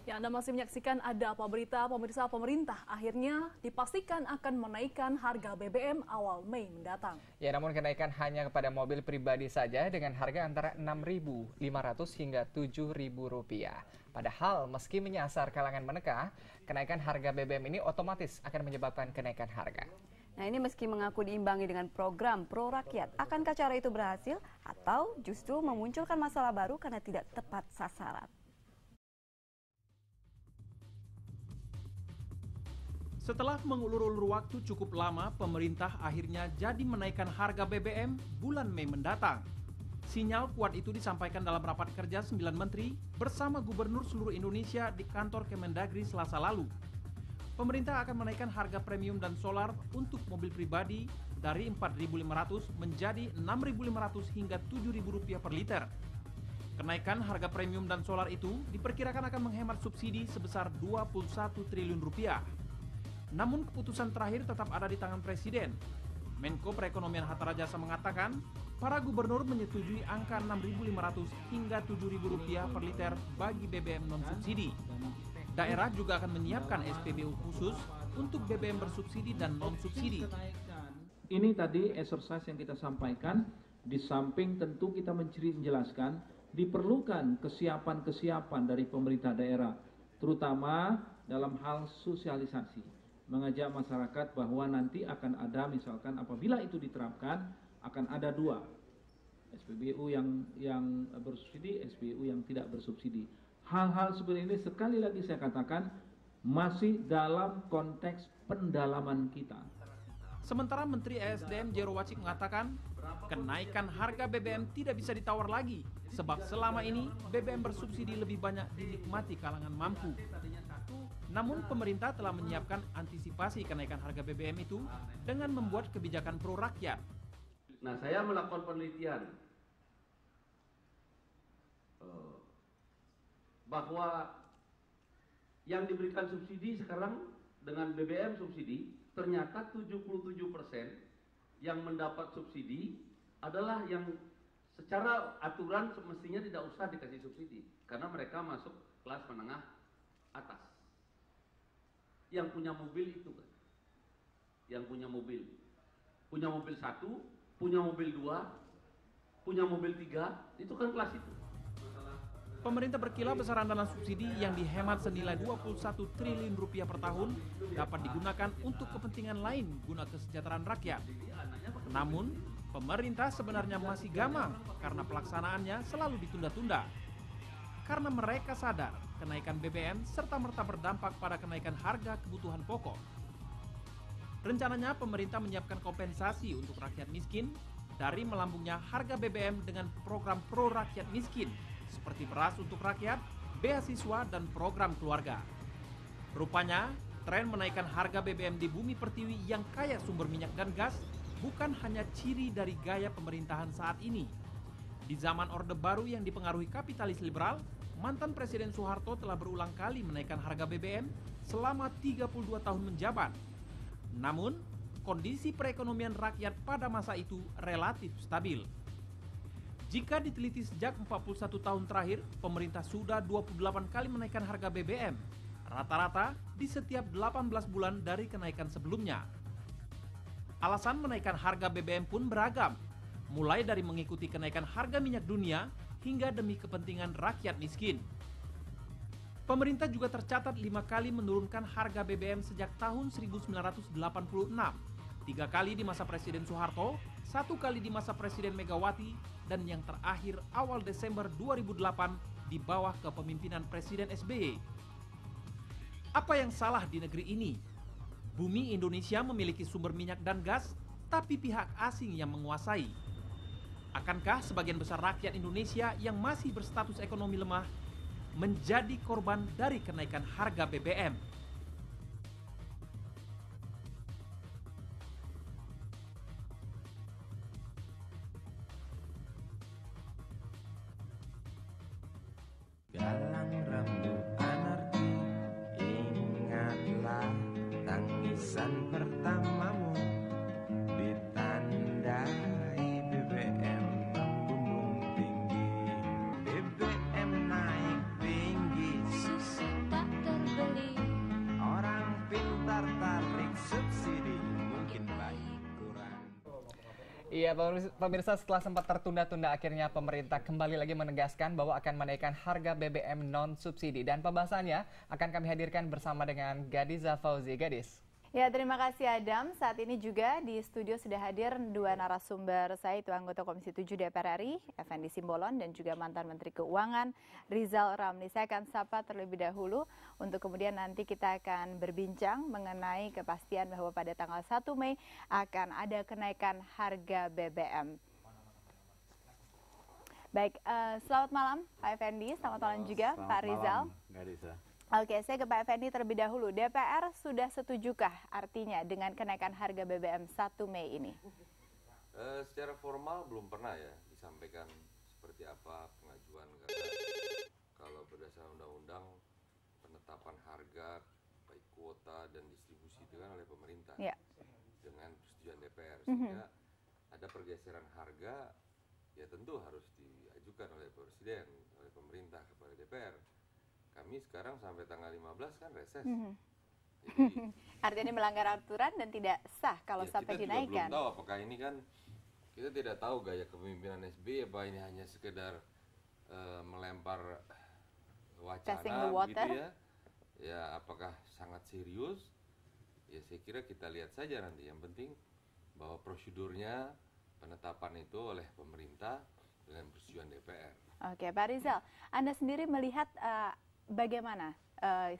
Ya, Anda masih menyaksikan Ada Apa Berita. Pemerintah akhirnya dipastikan akan menaikkan harga BBM awal Mei mendatang. Ya, namun kenaikan hanya kepada mobil pribadi saja dengan harga antara Rp6.500 hingga Rp7.000. Padahal meski menyasar kalangan menengah, kenaikan harga BBM ini otomatis akan menyebabkan kenaikan harga. Nah, ini meski mengaku diimbangi dengan program pro rakyat. Akankah cara itu berhasil atau justru memunculkan masalah baru karena tidak tepat sasaran? Setelah mengulur-ulur waktu cukup lama, pemerintah akhirnya jadi menaikkan harga BBM bulan Mei mendatang. Sinyal kuat itu disampaikan dalam rapat kerja 9 menteri bersama gubernur seluruh Indonesia di kantor Kemendagri Selasa lalu. Pemerintah akan menaikkan harga premium dan solar untuk mobil pribadi dari Rp4.500 menjadi Rp6.500 hingga Rp7.000 per liter. Kenaikan harga premium dan solar itu diperkirakan akan menghemat subsidi sebesar Rp21 triliun. Namun keputusan terakhir tetap ada di tangan Presiden. Menko Perekonomian Hatta Rajasa mengatakan, para gubernur menyetujui angka Rp6.500 hingga Rp7.000 per liter bagi BBM non-subsidi. Daerah juga akan menyiapkan SPBU khusus untuk BBM bersubsidi dan non-subsidi. Ini tadi exercise yang kita sampaikan, di samping tentu kita menjelaskan diperlukan kesiapan-kesiapan dari pemerintah daerah, terutama dalam hal sosialisasi. Mengajak masyarakat bahwa nanti akan ada, misalkan apabila itu diterapkan, akan ada dua, SPBU yang bersubsidi, SPBU yang tidak bersubsidi. Hal-hal seperti ini sekali lagi saya katakan masih dalam konteks pendalaman kita. Sementara Menteri ESDM Jero Wacik mengatakan, kenaikan harga BBM tidak bisa ditawar lagi, sebab selama ini BBM bersubsidi lebih banyak dinikmati kalangan mampu. Namun pemerintah telah menyiapkan antisipasi kenaikan harga BBM itu dengan membuat kebijakan pro rakyat. Nah, saya melakukan penelitian bahwa yang diberikan subsidi sekarang dengan BBM subsidi, ternyata 77% yang mendapat subsidi adalah yang secara aturan semestinya tidak usah dikasih subsidi karena mereka masuk kelas menengah atas. Yang punya mobil itu kan, yang punya mobil 1, punya mobil 2, punya mobil 3, itu kan kelas itu. Pemerintah berkilah besaran dana subsidi yang dihemat senilai Rp21 triliun per tahun dapat digunakan untuk kepentingan lain guna kesejahteraan rakyat. Namun, pemerintah sebenarnya masih gamang karena pelaksanaannya selalu ditunda-tunda. Karena mereka sadar kenaikan BBM serta-merta berdampak pada kenaikan harga kebutuhan pokok. Rencananya pemerintah menyiapkan kompensasi untuk rakyat miskin dari melambungnya harga BBM dengan program pro rakyat miskin seperti beras untuk rakyat, beasiswa, dan program keluarga. Rupanya, tren menaikkan harga BBM di bumi pertiwi yang kaya sumber minyak dan gas bukan hanya ciri dari gaya pemerintahan saat ini. Di zaman Orde Baru yang dipengaruhi kapitalis liberal, mantan Presiden Soeharto telah berulang kali menaikkan harga BBM selama 32 tahun menjabat. Namun, kondisi perekonomian rakyat pada masa itu relatif stabil. Jika diteliti sejak 41 tahun terakhir, pemerintah sudah 28 kali menaikkan harga BBM, rata-rata di setiap 18 bulan dari kenaikan sebelumnya. Alasan menaikkan harga BBM pun beragam, mulai dari mengikuti kenaikan harga minyak dunia hingga demi kepentingan rakyat miskin. Pemerintah juga tercatat 5 kali menurunkan harga BBM sejak tahun 1986, 3 kali di masa Presiden Soeharto, 1 kali di masa Presiden Megawati, dan yang terakhir awal Desember 2008 di bawah kepemimpinan Presiden SBY. Apa yang salah di negeri ini? Bumi Indonesia memiliki sumber minyak dan gas, tapi pihak asing yang menguasai. Akankah sebagian besar rakyat Indonesia yang masih berstatus ekonomi lemah menjadi korban dari kenaikan harga BBM? Galang rambut anarki, ingatlah tangisan pertamamu, ditandai BBM membumbung tinggi, BBM naik tinggi, susu Iya, pemirsa, setelah sempat tertunda-tunda, akhirnya pemerintah kembali lagi menegaskan bahwa akan menaikkan harga BBM non-subsidi. Dan pembahasannya akan kami hadirkan bersama dengan Gadiza Fauzi. Gadis. Ya, terima kasih Adam. Saat ini juga di studio sudah hadir dua narasumber saya, itu anggota Komisi 7 DPR RI, Effendi Simbolon, dan juga mantan Menteri Keuangan, Rizal Ramli. Saya akan sapa terlebih dahulu untuk kemudian nanti kita akan berbincang mengenai kepastian bahwa pada tanggal 1 Mei akan ada kenaikan harga BBM. Baik, selamat malam Pak Effendi, selamat malam juga Pak Rizal. Oke, saya ke Pak Effendi terlebih dahulu. DPR sudah setujukah artinya dengan kenaikan harga BBM 1 Mei ini? Secara formal belum pernah ya disampaikan seperti apa pengajuan, karena kalau berdasarkan undang-undang penetapan harga baik kuota dan distribusi itu kan oleh pemerintah dengan persetujuan DPR, sehingga ada pergeseran harga ya tentu harus diajukan oleh Presiden, oleh pemerintah kepada DPR. Kami sekarang sampai tanggal 15 kan reses. Jadi, artinya melanggar aturan dan tidak sah kalau ya sampai kita dinaikkan. Juga belum tahu apakah ini kan, kita tidak tahu gaya kepemimpinan SBY apa ini hanya sekedar melempar wacana gitu ya. Ya apakah sangat serius? Ya saya kira kita lihat saja nanti. Yang penting bahwa prosedurnya penetapan itu oleh pemerintah dengan persetujuan DPR. Oke, Pak Rizal, Anda sendiri melihat bagaimana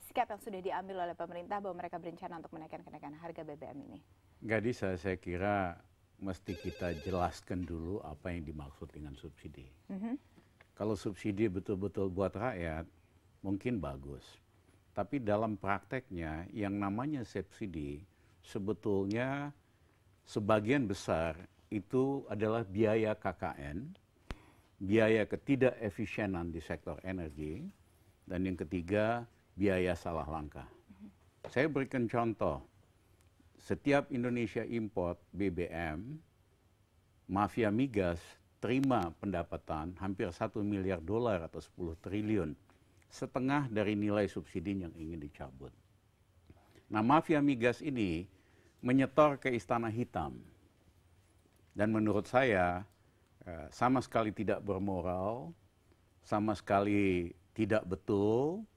sikap yang sudah diambil oleh pemerintah bahwa mereka berencana untuk menaikkan harga BBM ini? Gadis, saya kira mesti kita jelaskan dulu apa yang dimaksud dengan subsidi. Kalau subsidi betul-betul buat rakyat, mungkin bagus. Tapi dalam prakteknya yang namanya subsidi sebetulnya sebagian besar itu adalah biaya KKN, biaya ketidakefisienan di sektor energi, dan yang ketiga, biaya salah langkah. Saya berikan contoh, setiap Indonesia import BBM, mafia migas terima pendapatan hampir 1 miliar dolar atau 10 triliun, setengah dari nilai subsidi yang ingin dicabut. Nah, mafia migas ini menyetor ke Istana Hitam. Dan menurut saya, sama sekali tidak bermoral, sama sekali tidak betul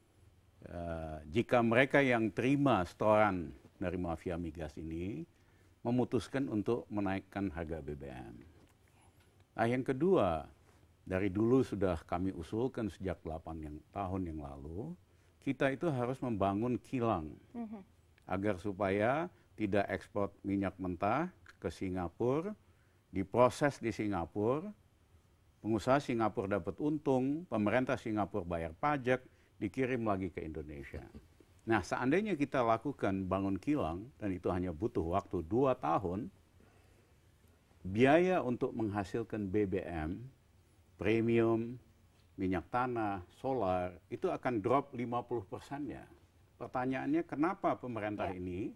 jika mereka yang terima setoran dari mafia migas ini memutuskan untuk menaikkan harga BBM. Nah, yang kedua, dari dulu sudah kami usulkan sejak 8 tahun yang lalu, kita itu harus membangun kilang agar supaya tidak ekspor minyak mentah ke Singapura, diproses di Singapura, pengusaha Singapura dapat untung, pemerintah Singapura bayar pajak, dikirim lagi ke Indonesia. Nah, seandainya kita lakukan bangun kilang, dan itu hanya butuh waktu 2 tahun, biaya untuk menghasilkan BBM, premium, minyak tanah, solar, itu akan drop 50%-nya. Pertanyaannya, kenapa pemerintah ini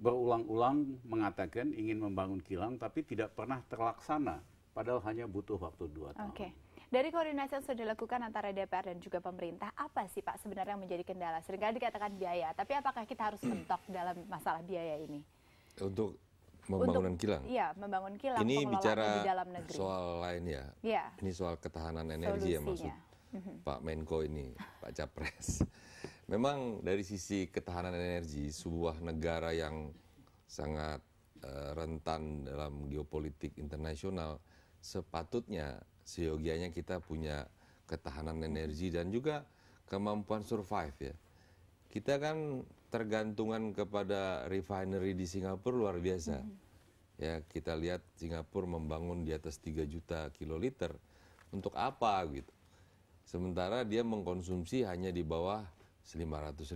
berulang-ulang mengatakan ingin membangun kilang, tapi tidak pernah terlaksana? Padahal hanya butuh waktu 2 tahun. Oke. Dari koordinasi yang sudah dilakukan antara DPR dan juga pemerintah, apa sih Pak sebenarnya yang menjadi kendala? Seringkali dikatakan biaya, tapi apakah kita harus mentok dalam masalah biaya ini? Untuk pembangunan kilang? Iya, membangun kilang, ini bicara di dalam negeri. Soal lain ya? Iya. Ini soal ketahanan energi ya maksud Pak Menko ini, Pak Capres. Memang dari sisi ketahanan energi, sebuah negara yang sangat rentan dalam geopolitik internasional, sepatutnya seyogianya kita punya ketahanan energi dan juga kemampuan survive ya. Kita kan tergantungan kepada refinery di Singapura luar biasa. Ya, kita lihat Singapura membangun di atas 3 juta kiloliter. Untuk apa gitu? Sementara dia mengkonsumsi hanya di bawah 500.000.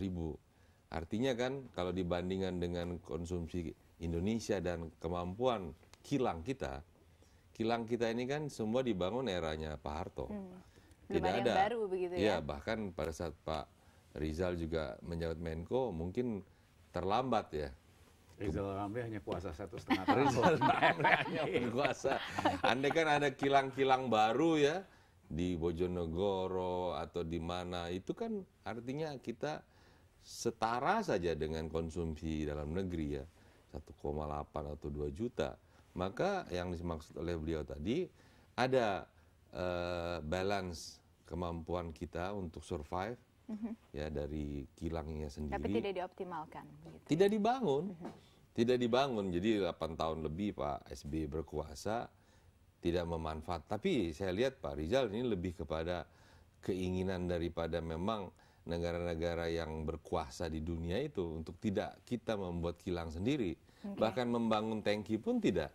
Artinya kan kalau dibandingkan dengan konsumsi Indonesia dan kemampuan kilang kita ini kan semua dibangun eranya Pak Harto. Belum ada yang baru begitu ya? Ya, bahkan pada saat Pak Rizal juga menjabat Menko mungkin terlambat ya. Rizal Ramli hanya kuasa 1,5 tahun. Rizal Ramli hanya berkuasa. Andai kan ada kilang-kilang baru ya di Bojonegoro atau di mana, itu kan artinya kita setara saja dengan konsumsi dalam negeri ya, 1,8 atau 2 juta. Maka yang dimaksud oleh beliau tadi ada balance kemampuan kita untuk survive ya dari kilangnya sendiri. Tapi tidak dioptimalkan. Begitu. Tidak dibangun. Tidak dibangun. Jadi 8 tahun lebih Pak SBY berkuasa tidak memanfaat. Tapi saya lihat Pak Rizal ini lebih kepada keinginan daripada memang negara-negara yang berkuasa di dunia itu untuk tidak kita membuat kilang sendiri. Bahkan membangun tangki pun tidak.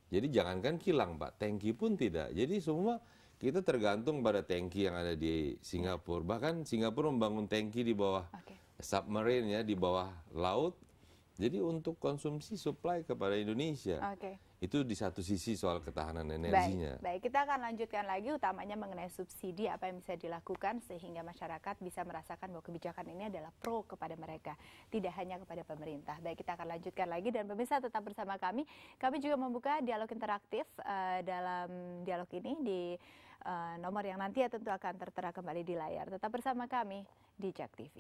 Jadi jangankan kilang Pak, tangki pun tidak. Jadi semua kita tergantung pada tangki yang ada di Singapura. Bahkan Singapura membangun tangki di bawah submarine ya, di bawah laut. Jadi untuk konsumsi supply kepada Indonesia. Itu di satu sisi soal ketahanan energinya. Baik, kita akan lanjutkan lagi utamanya mengenai subsidi, apa yang bisa dilakukan sehingga masyarakat bisa merasakan bahwa kebijakan ini adalah pro kepada mereka, tidak hanya kepada pemerintah. Baik, kita akan lanjutkan lagi dan pemirsa tetap bersama kami. Kami juga membuka dialog interaktif dalam dialog ini di nomor yang nanti tentu akan tertera kembali di layar. Tetap bersama kami di JAK TV.